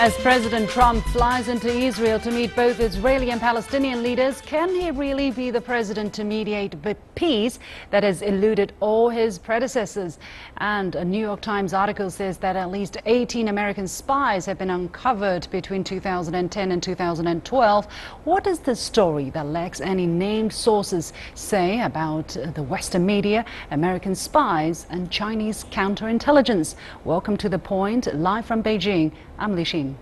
As President Trump flies into Israel to meet both Israeli and Palestinian leaders, can he really be the president to mediate the peace that has eluded all his predecessors? And a New York Times article says that at least 18 American spies have been uncovered between 2010 and 2012. What does the story that lacks any named sources say about the Western media, American spies and Chinese counterintelligence? Welcome to The Point, live from Beijing. I'm Li Xin.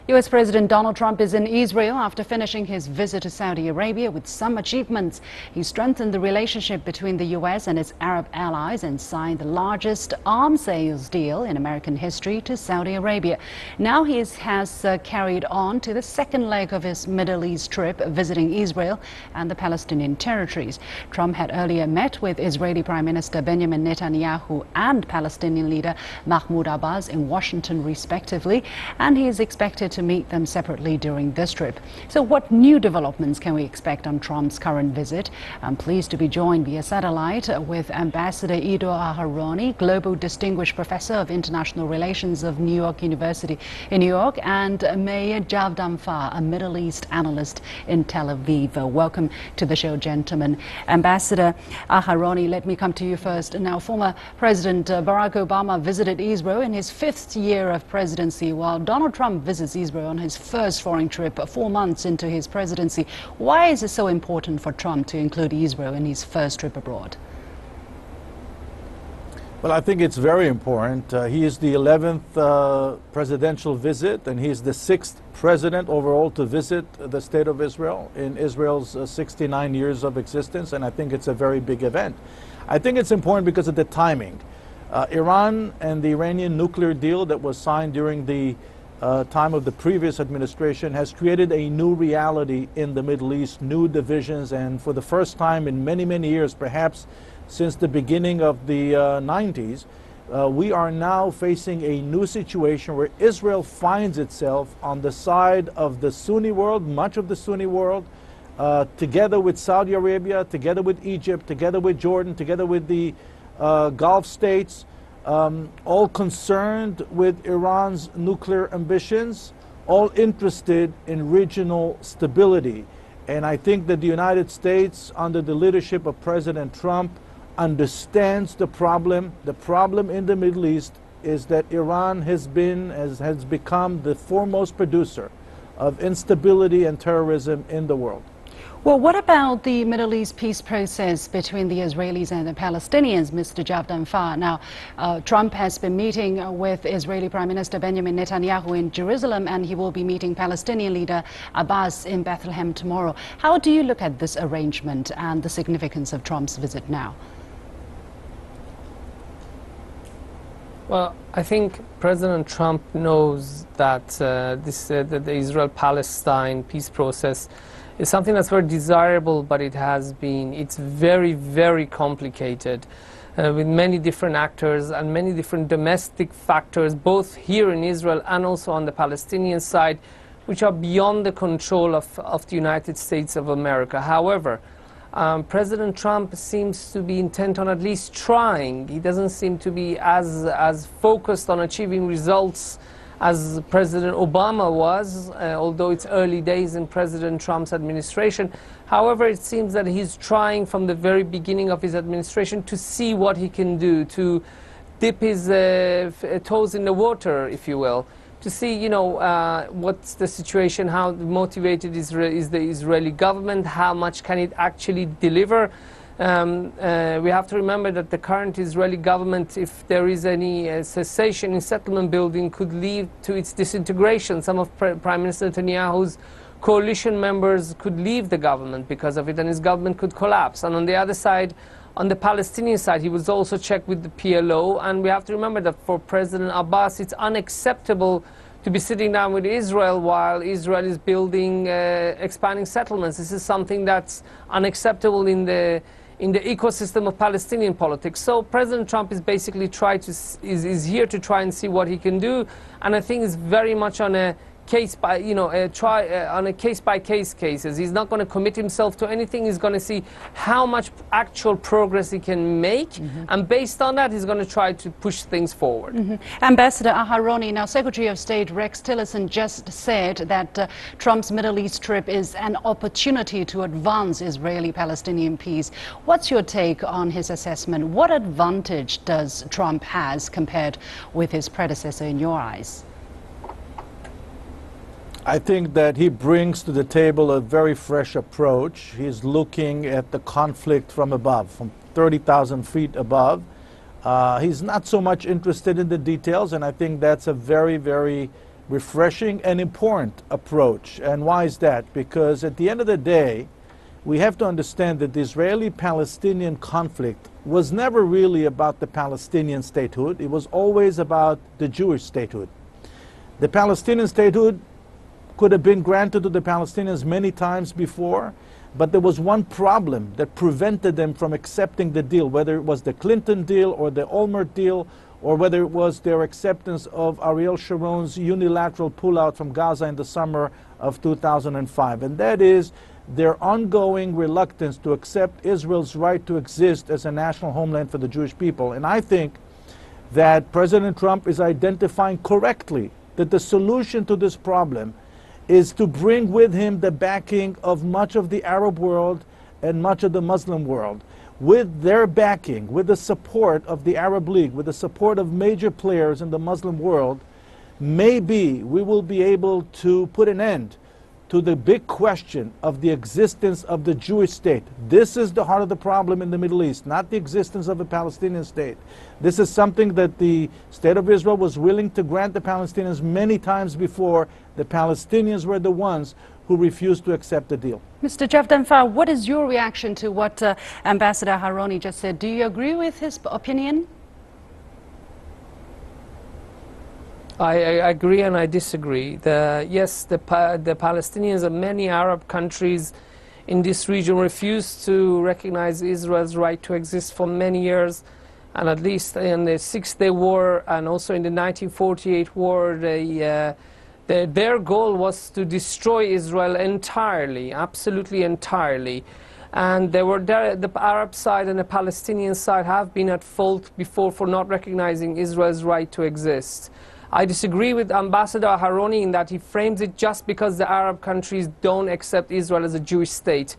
U.S. President Donald Trump is in Israel after finishing his visit to Saudi Arabia with some achievements. He strengthened the relationship between the U.S. and its Arab allies and signed the largest arms sales deal in American history to Saudi Arabia. Now he has carried on to the second leg of his Middle East trip, visiting Israel and the Palestinian territories. Trump had earlier met with Israeli Prime Minister Benjamin Netanyahu and Palestinian leader Mahmoud Abbas in Washington, respectively, and he is expected to meet them separately during this trip. So what new developments can we expect on Trump's current visit? I'm pleased to be joined via satellite with Ambassador Ido Aharoni, Global Distinguished Professor of International Relations of New York University in New York, and Meir Javdanfar, a Middle East analyst in Tel Aviv. Welcome to the show, gentlemen. Ambassador Aharoni, let me come to you first. Now, former President Barack Obama visited Israel in his 5th year of presidency, while Donald Trump visits Israel on his first foreign trip 4 months into his presidency. Why is it so important for Trump to include Israel in his first trip abroad? Well, I think it's very important. He is the 11th presidential visit, and he is the 6th president overall to visit the state of Israel in Israel's 69 years of existence, and I think it's a very big event. I think it's important because of the timing. Iran and the Iranian nuclear deal that was signed during the time of the previous administration has created a new reality in the Middle East, new divisions, and for the first time in many, many years, perhaps since the beginning of the 90s, we are now facing a new situation where Israel finds itself on the side of the Sunni world, much of the Sunni world, together with Saudi Arabia, together with Egypt, together with Jordan, together with the Gulf states, all concerned with Iran's nuclear ambitions, all interested in regional stability. And I think that the United States, under the leadership of President Trump, understands the problem. The problem in the Middle East is that Iran has become the foremost producer of instability and terrorism in the world. Well, what about the Middle East peace process between the Israelis and the Palestinians, Mr. Javdanfar? Now, Trump has been meeting with Israeli Prime Minister Benjamin Netanyahu in Jerusalem, and he will be meeting Palestinian leader Abbas in Bethlehem tomorrow. How do you look at this arrangement and the significance of Trump's visit now? Well, I think President Trump knows that the Israel-Palestine peace process is something that's very desirable, but it's very, very complicated with many different actors and many different domestic factors, both here in Israel and also on the Palestinian side, which are beyond the control of the United States of America. However, President Trump seems to be intent on at least trying. He doesn't seem to be as focused on achieving results as President Obama was, although it's early days in President Trump's administration. However, it seems that he's trying from the very beginning of his administration to see what he can do, to dip his toes in the water, if you will, to see, what's the situation, how motivated is the Israeli government, how much can it actually deliver. We have to remember that the current Israeli government, if there is any cessation in settlement building, could lead to its disintegration. Some of Prime Minister Netanyahu's coalition members could leave the government because of it, and his government could collapse. And on the other side, on the Palestinian side, he was also checked with the PLO. And we have to remember that for President Abbas, it's unacceptable to be sitting down with Israel while Israel is building, expanding settlements. This is something that's unacceptable in the ecosystem of Palestinian politics. So President Trump is basically is here to try and see what he can do, and I think it's very much on a case by, on a case-by-case cases. He's not going to commit himself to anything. He's going to see how much actual progress he can make, and based on that, he's going to try to push things forward. Ambassador Aharoni, now Secretary of State Rex Tillerson just said that Trump's Middle East trip is an opportunity to advance Israeli-Palestinian peace. What's your take on his assessment? What advantage does Trump has compared with his predecessor in your eyes? I think that he brings to the table a very fresh approach. He's looking at the conflict from above, from 30,000 feet above. He's not so much interested in the details, and I think that's a very, very refreshing and important approach. And why is that? Because at the end of the day, we have to understand that the Israeli-Palestinian conflict was never really about the Palestinian statehood. It was always about the Jewish statehood. The Palestinian statehood could have been granted to the Palestinians many times before, but there was one problem that prevented them from accepting the deal, whether it was the Clinton deal or the Olmert deal, or whether it was their acceptance of Ariel Sharon's unilateral pullout from Gaza in the summer of 2005. And that is their ongoing reluctance to accept Israel's right to exist as a national homeland for the Jewish people. And I think that President Trump is identifying correctly that the solution to this problem is to bring with him the backing of much of the Arab world and much of the Muslim world. With their backing, with the support of the Arab League, with the support of major players in the Muslim world, maybe we will be able to put an end to the big question of the existence of the Jewish state. This is the heart of the problem in the Middle East, not the existence of a Palestinian state. This is something that the State of Israel was willing to grant the Palestinians many times before. The Palestinians were the ones who refused to accept the deal. Mr. Javdanfar, what is your reaction to what Ambassador Aharoni just said? Do you agree with his opinion? I agree and I disagree. Yes, the Palestinians and many Arab countries in this region refused to recognize Israel's right to exist for many years. And at least in the Six-Day War and also in the 1948 war, their goal was to destroy Israel entirely, absolutely entirely. And the Arab side and the Palestinian side have been at fault before for not recognizing Israel's right to exist. I disagree with Ambassador Aharoni in that he frames it just because the Arab countries don't accept Israel as a Jewish state.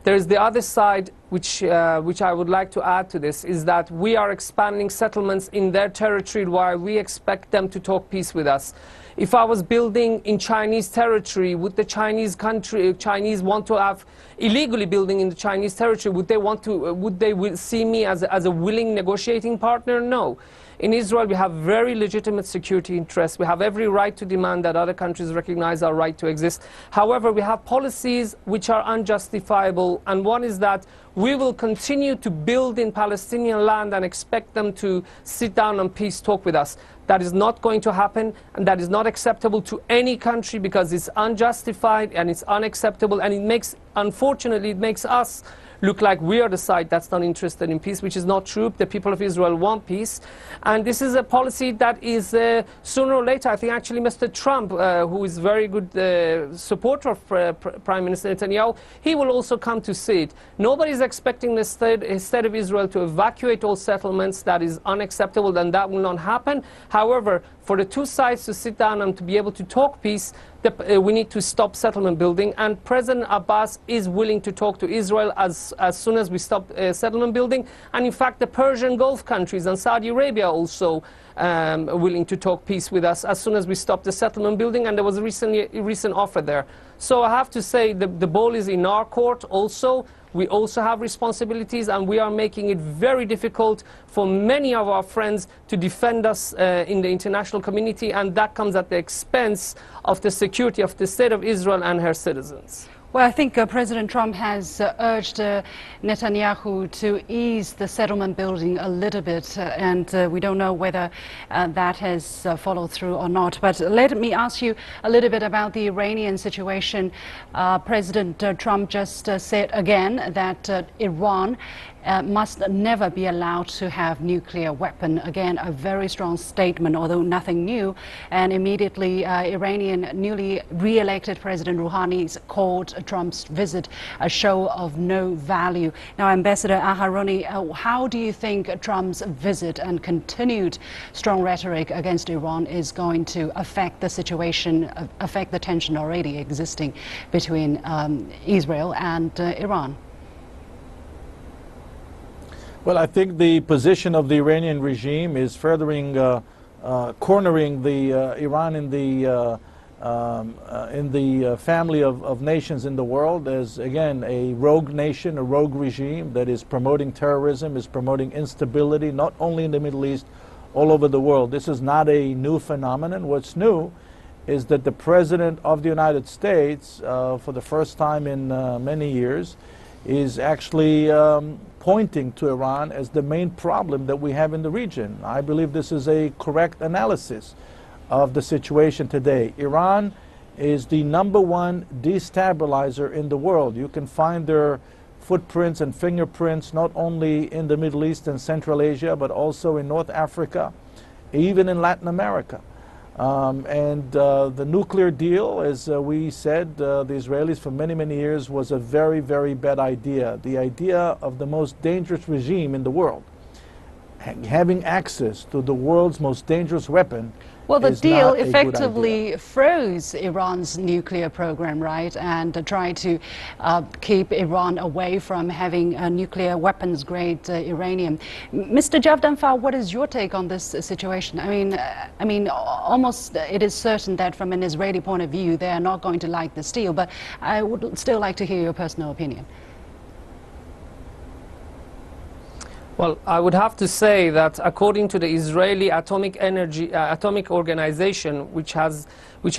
There's the other side, which I would like to add to this, is that we are expanding settlements in their territory while we expect them to talk peace with us. If I was building in Chinese territory, would the Chinese want to have illegally building in the Chinese territory? Would they see me as a willing negotiating partner? No. In Israel, we have very legitimate security interests. We have every right to demand that other countries recognize our right to exist. However, we have policies which are unjustifiable, and one is that we will continue to build in Palestinian land and expect them to sit down and peace talk with us. That is not going to happen, and that is not acceptable to any country because it's unjustified and it's unacceptable, and unfortunately, it makes us look like we are the side that's not interested in peace, which is not true. The people of Israel want peace. And this is a policy that is, sooner or later, I think actually Mr. Trump, who is a very good supporter of Prime Minister Netanyahu, he will also come to see it. Nobody is expecting the state of Israel to evacuate all settlements. That is unacceptable, and that will not happen. However, for the two sides to sit down and to be able to talk peace, we need to stop settlement building, and President Abbas is willing to talk to Israel as soon as we stop settlement building. And in fact, the Persian Gulf countries and Saudi Arabia also willing to talk peace with us as soon as we stop the settlement building, and there was a recent offer there. So I have to say the ball is in our court also. We also have responsibilities, and we are making it very difficult for many of our friends to defend us in the international community, and that comes at the expense of the security of the state of Israel and her citizens. Well, I think President Trump has urged Netanyahu to ease the settlement building a little bit, and we don't know whether that has followed through or not. But let me ask you a little bit about the Iranian situation. President Trump just said again that Iran must never be allowed to have nuclear weapon. Again, a very strong statement, although nothing new. And immediately, Iranian newly re-elected President Rouhani called Trump's visit a show of no value. Now, Ambassador Aharoni, how do you think Trump's visit and continued strong rhetoric against Iran is going to affect the situation, affect the tension already existing between Israel and Iran? Well, I think the position of the Iranian regime is furthering, cornering Iran in the family of nations in the world as, again, a rogue nation, a rogue regime that is promoting terrorism, is promoting instability, not only in the Middle East, all over the world. This is not a new phenomenon. What's new is that the President of the United States, for the first time in many years, is actually pointing to Iran as the main problem that we have in the region. I believe this is a correct analysis of the situation today. Iran is the #1 destabilizer in the world. You can find their footprints and fingerprints not only in the Middle East and Central Asia, but also in North Africa, even in Latin America. The nuclear deal, as we said, the Israelis for many, many years, was a very, very bad idea. The idea of the most dangerous regime in the world, having access to the world's most dangerous weapon. Well, the deal effectively froze Iran's nuclear program, right, and tried to keep Iran away from having nuclear weapons-grade uranium. Mr. Javdanfar, what is your take on this situation? I mean, almost it is certain that from an Israeli point of view, they are not going to like this deal, but I would still like to hear your personal opinion. Well, I would have to say that according to the Israeli Atomic Organization, which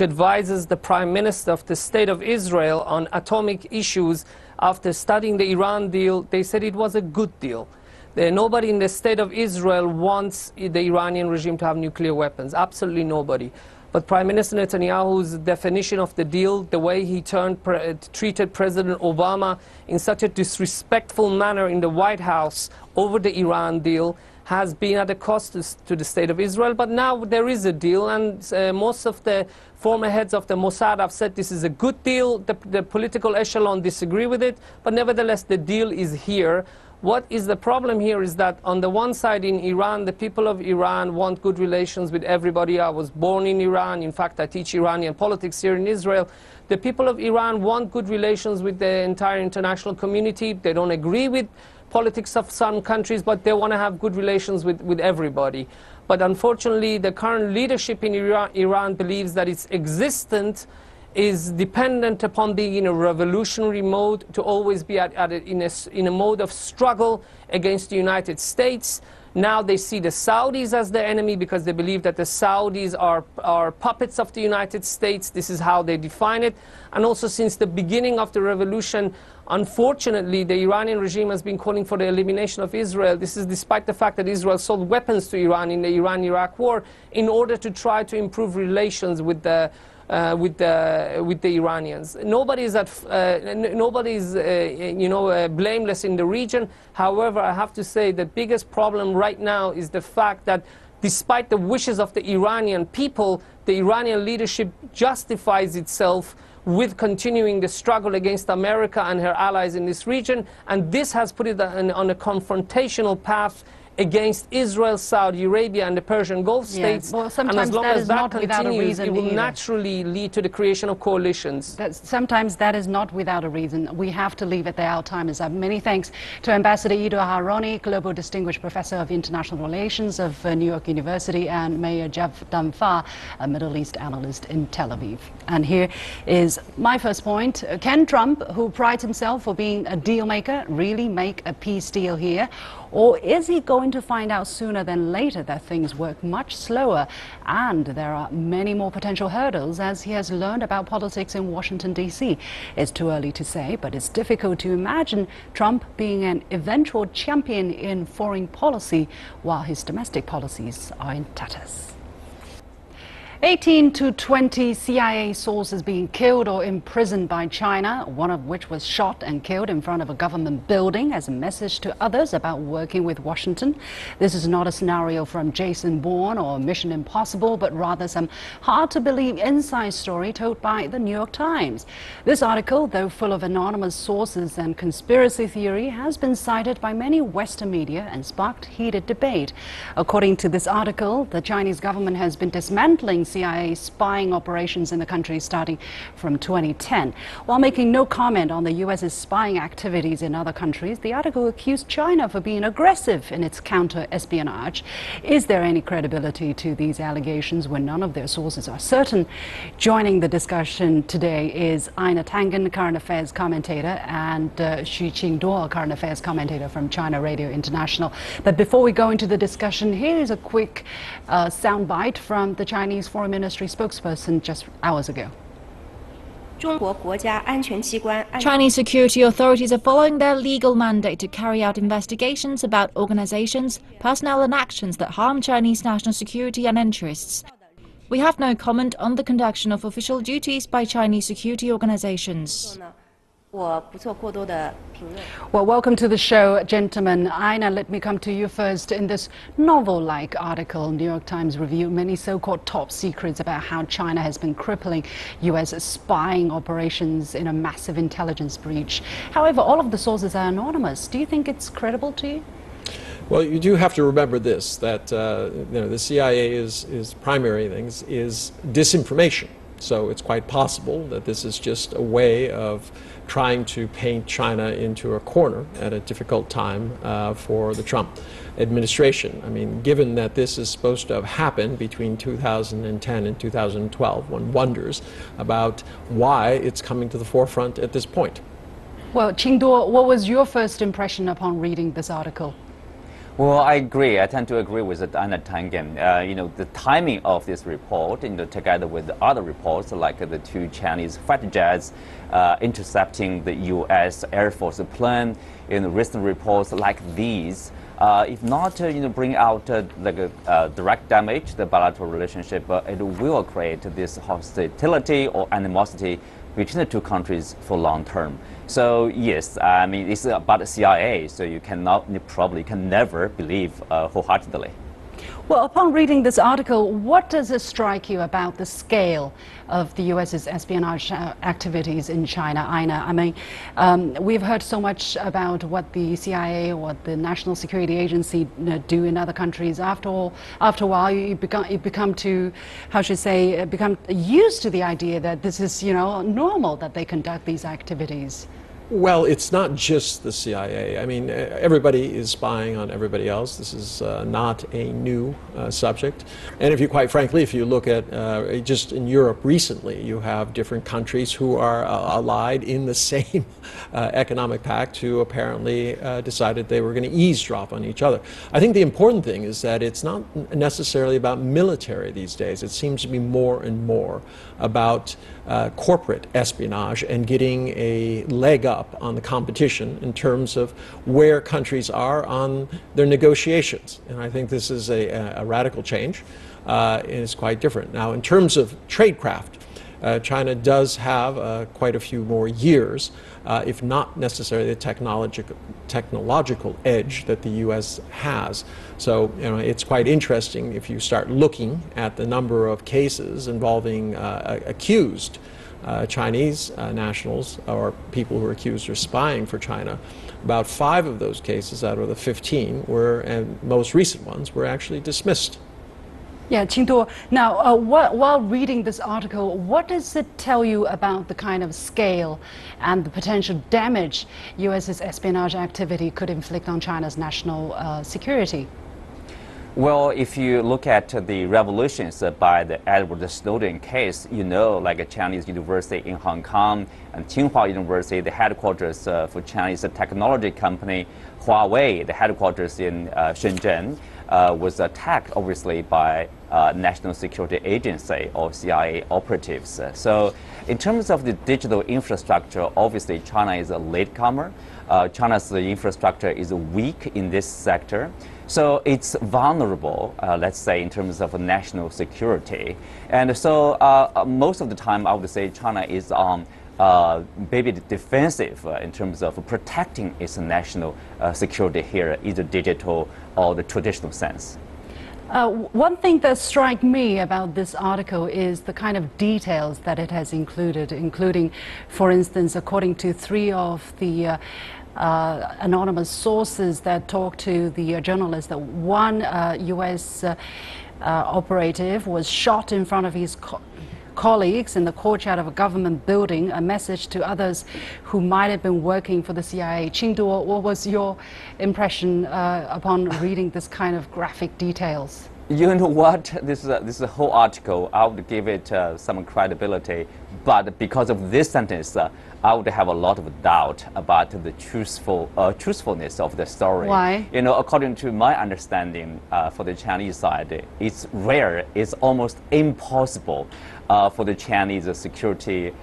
advises the Prime Minister of the State of Israel on atomic issues, after studying the Iran deal, they said it was a good deal. Nobody in the State of Israel wants the Iranian regime to have nuclear weapons. Absolutely nobody. But Prime Minister Netanyahu's definition of the deal, the way he treated President Obama in such a disrespectful manner in the White House over the Iran deal, has been at a cost to the State of Israel. But now there is a deal, and most of the former heads of the Mossad have said this is a good deal. The political echelon disagree with it, but nevertheless the deal is here. What is the problem here is that on the one side in Iran, the people of Iran want good relations with everybody. I was born in Iran. In fact, I teach Iranian politics here in Israel. The people of Iran want good relations with the entire international community. They don't agree with politics of some countries, but they want to have good relations with everybody. But unfortunately, the current leadership in Iran believes that its existence is dependent upon being in a revolutionary mode, to always be in a mode of struggle against the United States. Now they see the Saudis as the enemy because they believe that the Saudis are puppets of the United States. This is how they define it. And also since the beginning of the revolution, unfortunately, the Iranian regime has been calling for the elimination of Israel. This is despite the fact that Israel sold weapons to Iran in the Iran-Iraq war in order to try to improve relations with the Iranians. Nobody's blameless in the region. However, I have to say the biggest problem right now is the fact that despite the wishes of the Iranian people, the Iranian leadership justifies itself with continuing the struggle against America and her allies in this region, and this has put it on a confrontational path against Israel, Saudi Arabia, and the Persian Gulf states. Well, sometimes and as long as that continues, it will naturally lead to the creation of coalitions. Sometimes that is not without a reason. We have to leave it there. Our time is up. Many thanks to Ambassador Ido Aharoni, Global Distinguished Professor of International Relations of New York University, and Meir Javdanfar, a Middle East analyst in Tel Aviv. And here is my first point. Can Trump, who prides himself for being a deal maker, really make a peace deal here? Or is he going to find out sooner than later that things work much slower and there are many more potential hurdles as he has learned about politics in Washington, D.C.? It's too early to say, but it's difficult to imagine Trump being an eventual champion in foreign policy while his domestic policies are in tatters. 18 to 20 CIA sources being killed or imprisoned by China, one of which was shot and killed in front of a government building as a message to others about working with Washington. This is not a scenario from Jason Bourne or Mission Impossible, but rather some hard-to-believe inside story told by the New York Times. This article, though full of anonymous sources and conspiracy theory, has been cited by many Western media and sparked heated debate. According to this article, the Chinese government has been dismantling CIA spying operations in the country starting from 2010. While making no comment on the U.S.'s spying activities in other countries, the article accused China for being aggressive in its counter-espionage. Is there any credibility to these allegations when none of their sources are certain? Joining the discussion today is Ina Tangen, current affairs commentator, and Xu Qingduo, current affairs commentator from China Radio International. But before we go into the discussion, here is a quick soundbite from the Chinese Foreign Ministry spokesperson just hours ago. Chinese security authorities are following their legal mandate to carry out investigations about organizations, personnel and actions that harm Chinese national security and interests. We have no comment on the conduction of official duties by Chinese security organizations. Well, welcome to the show, gentlemen. Ina, let me come to you first. In this novel-like article, New York Times reviewed many so-called top secrets about how China has been crippling U.S. spying operations in a massive intelligence breach. However, all of the sources are anonymous. Do you think it's credible to you? Well, you do have to remember this, that the CIA's primary things is disinformation. So it's quite possible that this is just a way of trying to paint China into a corner at a difficult time for the Trump administration. I mean, given that this is supposed to have happened between 2010 and 2012, one wonders about why it's coming to the forefront at this point. Well, Qingduo, what was your first impression upon reading this article? Well, I agree. I tend to agree with Ina Tangen. The timing of this report, together with the other reports, like the two Chinese fighter jets intercepting the U.S. Air Force plane, recent reports like these, if not, bring out direct damage the bilateral relationship, it will create this hostility or animosity between the two countries for long term. So yes, I mean, it's about the CIA, so you probably can never believe wholeheartedly. Well, upon reading this article, what does it strike you about the scale of the U.S.'s espionage activities in China, Ina? I mean, we've heard so much about what the CIA or the National Security Agency do in other countries. After a while, you become used to the idea that this is, normal that they conduct these activities. Well, it's not just the CIA. I mean, everybody is spying on everybody else. This is not a new subject. And quite frankly, if you look at just in Europe recently, you have different countries who are allied in the same economic pact who apparently decided they were going to eavesdrop on each other. I think the important thing is that it's not necessarily about military these days. It seems to be more and more about corporate espionage and getting a leg up on the competition in terms of where countries are on their negotiations. And I think this is a radical change, and it's quite different. Now, in terms of tradecraft, China does have quite a few more years, if not necessarily the technological edge that the U.S. has. So it's quite interesting if you start looking at the number of cases involving accused Chinese nationals or people who are accused of spying for China. About 5 of those cases out of the 15 and most recent ones, were actually dismissed. Yeah, Qingduo. Now, while reading this article, what does it tell you about the kind of scale and the potential damage U.S.'s espionage activity could inflict on China's national security? Well, if you look at the revelations by the Edward Snowden case, like a Chinese university in Hong Kong and Tsinghua University, the headquarters for Chinese technology company Huawei, the headquarters in Shenzhen, was attacked, obviously, by National Security Agency or CIA operatives. So in terms of the digital infrastructure, obviously China is a latecomer. China's infrastructure is weak in this sector. So it's vulnerable, let's say, in terms of national security. And so most of the time, I would say China is maybe defensive in terms of protecting its national security here, either digital or the traditional sense. One thing that strikes me about this article is the kind of details that it has included, including, for instance, according to 3 of the anonymous sources that talked to the journalist, that one U.S. Operative was shot in front of his colleagues in the courtyard of a government building, a message to others who might have been working for the CIA. Qingdu, what was your impression upon reading this kind of graphic details? You know what? This is a whole article. I would give it some credibility, but because of this sentence, I would have a lot of doubt about the truthfulness of the story. Why? You know, according to my understanding, for the Chinese side, it's rare, it's almost impossible for the Chinese security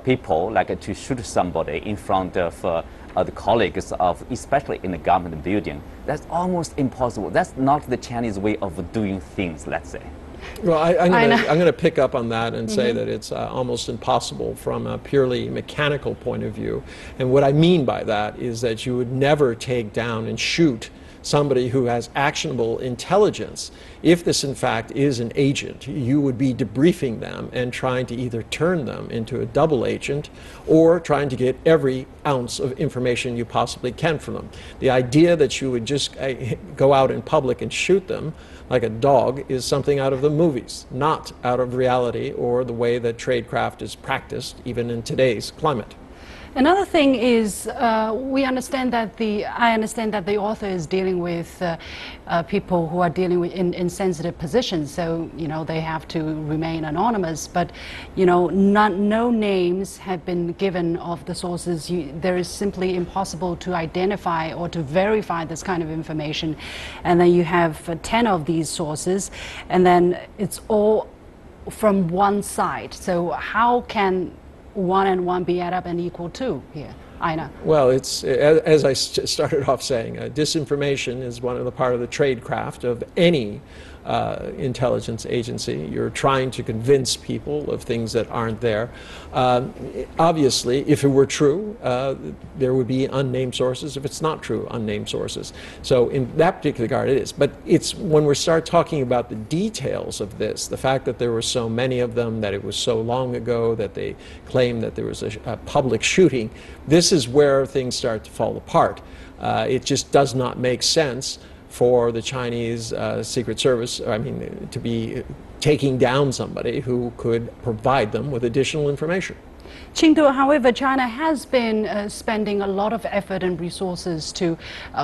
people to shoot somebody in front of the colleagues of, especially in the government building. That's almost impossible. That's not the Chinese way of doing things, let's say. Well, I'm going to pick up on that and say that it's almost impossible from a purely mechanical point of view. And what I mean by that is that you would never take down and shoot somebody who has actionable intelligence. If this in fact is an agent, you would be debriefing them and trying to either turn them into a double agent or trying to get every ounce of information you possibly can from them. The idea that you would just go out in public and shoot them like a dog is something out of the movies, not out of reality or the way that tradecraft is practiced even in today's climate. Another thing is, I understand that the author is dealing with people who are dealing with in sensitive positions, so they have to remain anonymous. But no names have been given of the sources. There is simply impossible to identify or to verify this kind of information. And then you have 10 of these sources, and then it's all from one side. So how can 1 and 1 be added up and equal 2 here? Aina. Well, it's, as I started off saying, disinformation is one of the part of the tradecraft of any intelligence agency. You're trying to convince people of things that aren't there. Obviously, if it were true, there would be unnamed sources. If it's not true, unnamed sources. So in that particular regard, it is. But it's when we start talking about the details of this, the fact that there were so many of them, that it was so long ago, that they claimed that there was a public shooting, this is where things start to fall apart. It just does not make sense for the Chinese Secret Service, to be taking down somebody who could provide them with additional information. Qingdu, however, China has been spending a lot of effort and resources to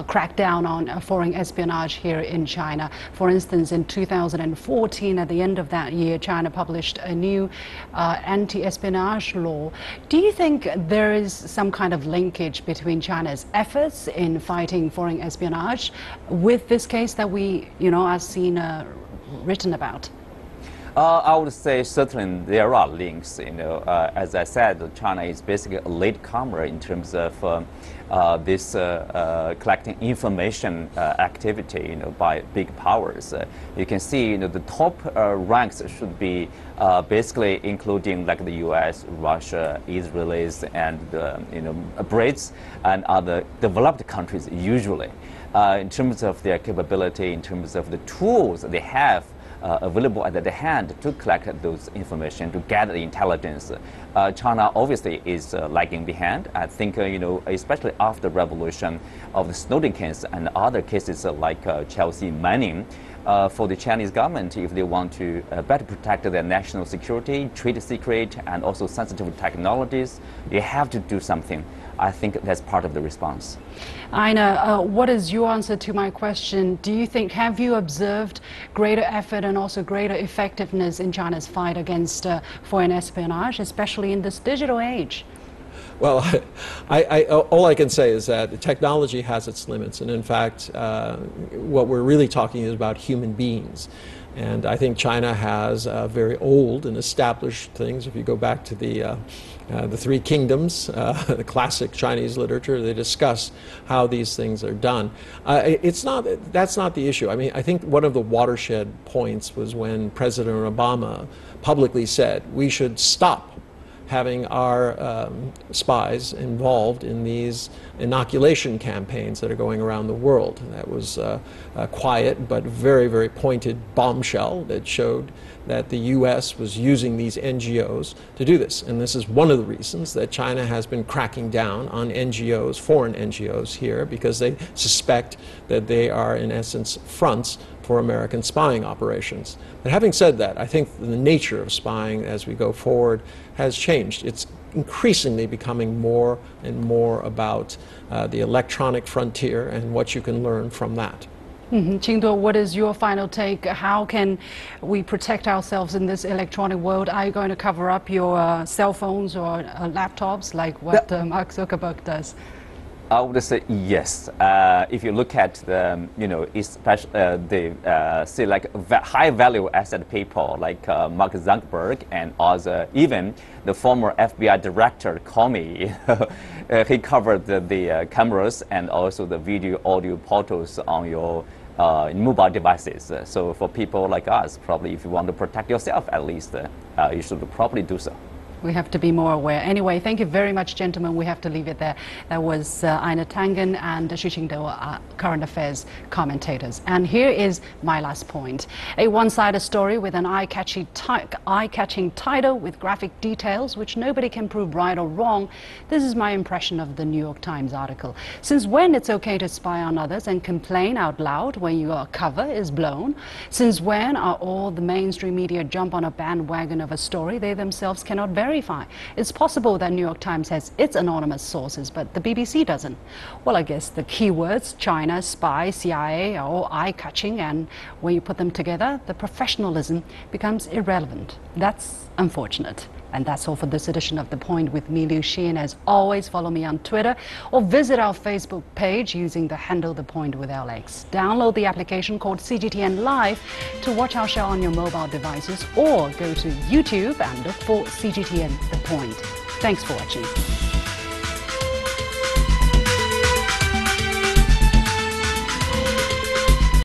crack down on foreign espionage here in China. For instance, in 2014, at the end of that year, China published a new anti-espionage law. Do you think there is some kind of linkage between China's efforts in fighting foreign espionage with this case that we, are seen written about? I would say certainly there are links. As I said, China is basically a latecomer in terms of this collecting information activity, by big powers. You can see, the top ranks should be basically including like the U.S., Russia, Israelis, and Brits and other developed countries usually. In terms of their capability, in terms of the tools they have available at their hand to collect those information, to gather the intelligence. China obviously is lagging behind. I think, especially after the revolution of the Snowden case and other cases like Chelsea Manning, for the Chinese government, if they want to better protect their national security, trade secret, and also sensitive technologies, they have to do something. I think that's part of the response. Aina, what is your answer to my question? Do you think, have you observed greater effort and also greater effectiveness in China's fight against foreign espionage, especially in this digital age? Well, all I can say is that the technology has its limits, and in fact, what we're really talking is about human beings. And I think China has very old and established things. If you go back to the Three Kingdoms, the classic Chinese literature, they discuss how these things are done. That's not the issue. I mean, I think one of the watershed points was when President Obama publicly said we should stop having our spies involved in these inoculation campaigns that are going around the world. That was a quiet but very, very pointed bombshell that showed that the U.S. was using these NGOs to do this. And this is one of the reasons that China has been cracking down on NGOs, foreign NGOs here, because they suspect that they are, in essence, fronts for American spying operations. But having said that, I think the nature of spying as we go forward has changed. It's increasingly becoming more and more about the electronic frontier and what you can learn from that. Qingduo, what is your final take? How can we protect ourselves in this electronic world? Are you going to cover up your cell phones or laptops like what Mark Zuckerberg does? I would say yes. If you look at the, especially say like high value asset people like Mark Zuckerberg and also even the former FBI director Comey, he covered the cameras and also the video, audio portals on your mobile devices. So for people like us, probably if you want to protect yourself, at least you should probably do so. We have to be more aware. Anyway, thank you very much, gentlemen. We have to leave it there. That was Ina Tangen and Xu Qingdao, current affairs commentators. And here is my last point. A one-sided story with an eye-catching title with graphic details which nobody can prove right or wrong. This is my impression of the New York Times article. Since when it's okay to spy on others and complain out loud when your cover is blown? Since when are all the mainstream media jump on a bandwagon of a story they themselves cannot verify? It's possible that New York Times has its anonymous sources, but the BBC doesn't. Well, I guess the keywords China, spy, CIA are all eye-catching, and when you put them together, the professionalism becomes irrelevant. That's unfortunate. And that's all for this edition of The Point with me, Liu Xin. As always, follow me on Twitter or visit our Facebook page using the handle The Point with LX. Download the application called CGTN Live to watch our show on your mobile devices, or go to YouTube and look for CGTN The Point. Thanks for watching.